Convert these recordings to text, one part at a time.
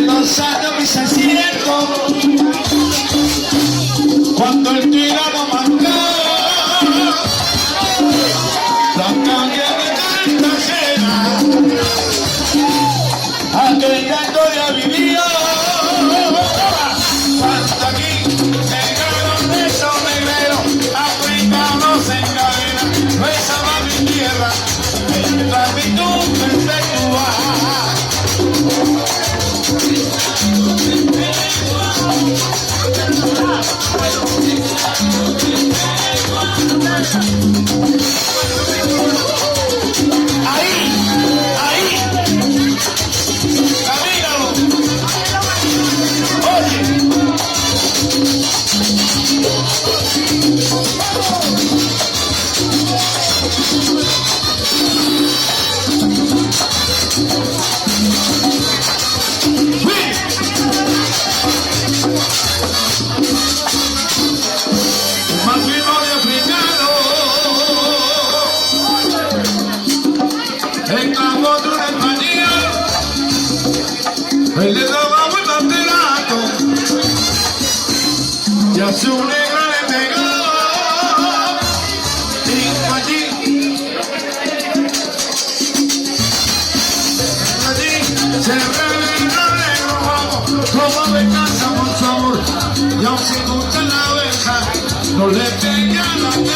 2 años mis asientos, cuando el tirano marcó, la cambié de cartagena, aquella historia vivió, hasta aquí llegaron esos negreros, africanos en cadena, besaba mi tierra, en esclavitud perpetua. Él le daba vuelta al telato y a su negra le pegó y allí se reveló el negro vamos como venganza por su amor y aun si gusta la oveja no le pegue a la negra.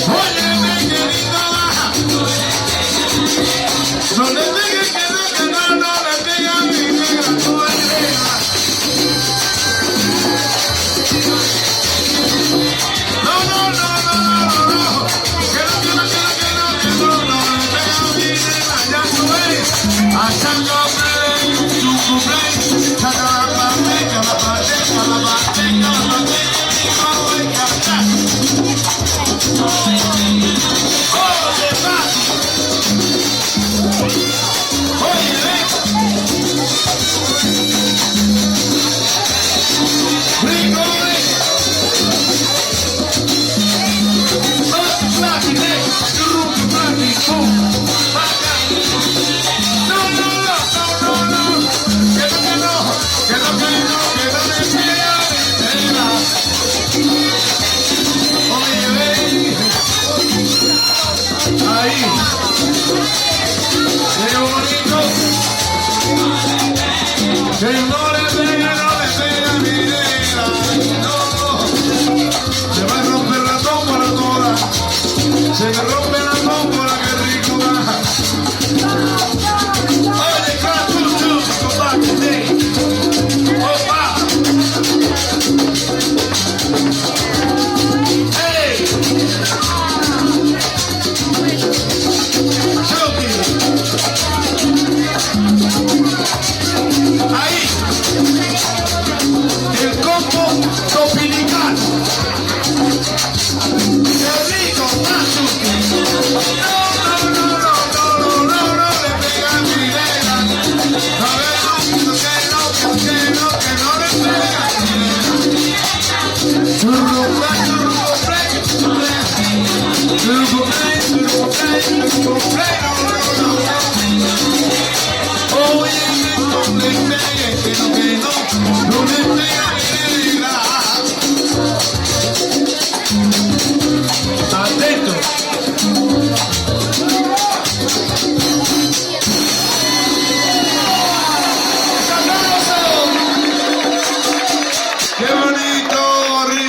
Óyeme querida, no le digas que no, no le digas a mi negra, tú eres negra. No, que no le digas a mi negra, ya tú ves. Hasta el nombre de tu cumpleaños, saca la pateca, la pateca, la pateca, la pateca, y no voy a cantar. Oye, papi. Oye, ven. Rico, ven. Papi, ven. Papi, pum. No. Que no le pega a mi negra. Oye, ven. Ahí. Qué bonito. Que no le pega a mi negra. No. Se va a romper la tómbola toda. Se me rompe la tómbola, qué rico va. Oye, tú, compadre. Opa. Hey. Ahí, el combo dominical, el rico macho. No le pega a mi negra. Que no le pega a mi negra. Churruca, no. Oye, no le pegue, que no le pega.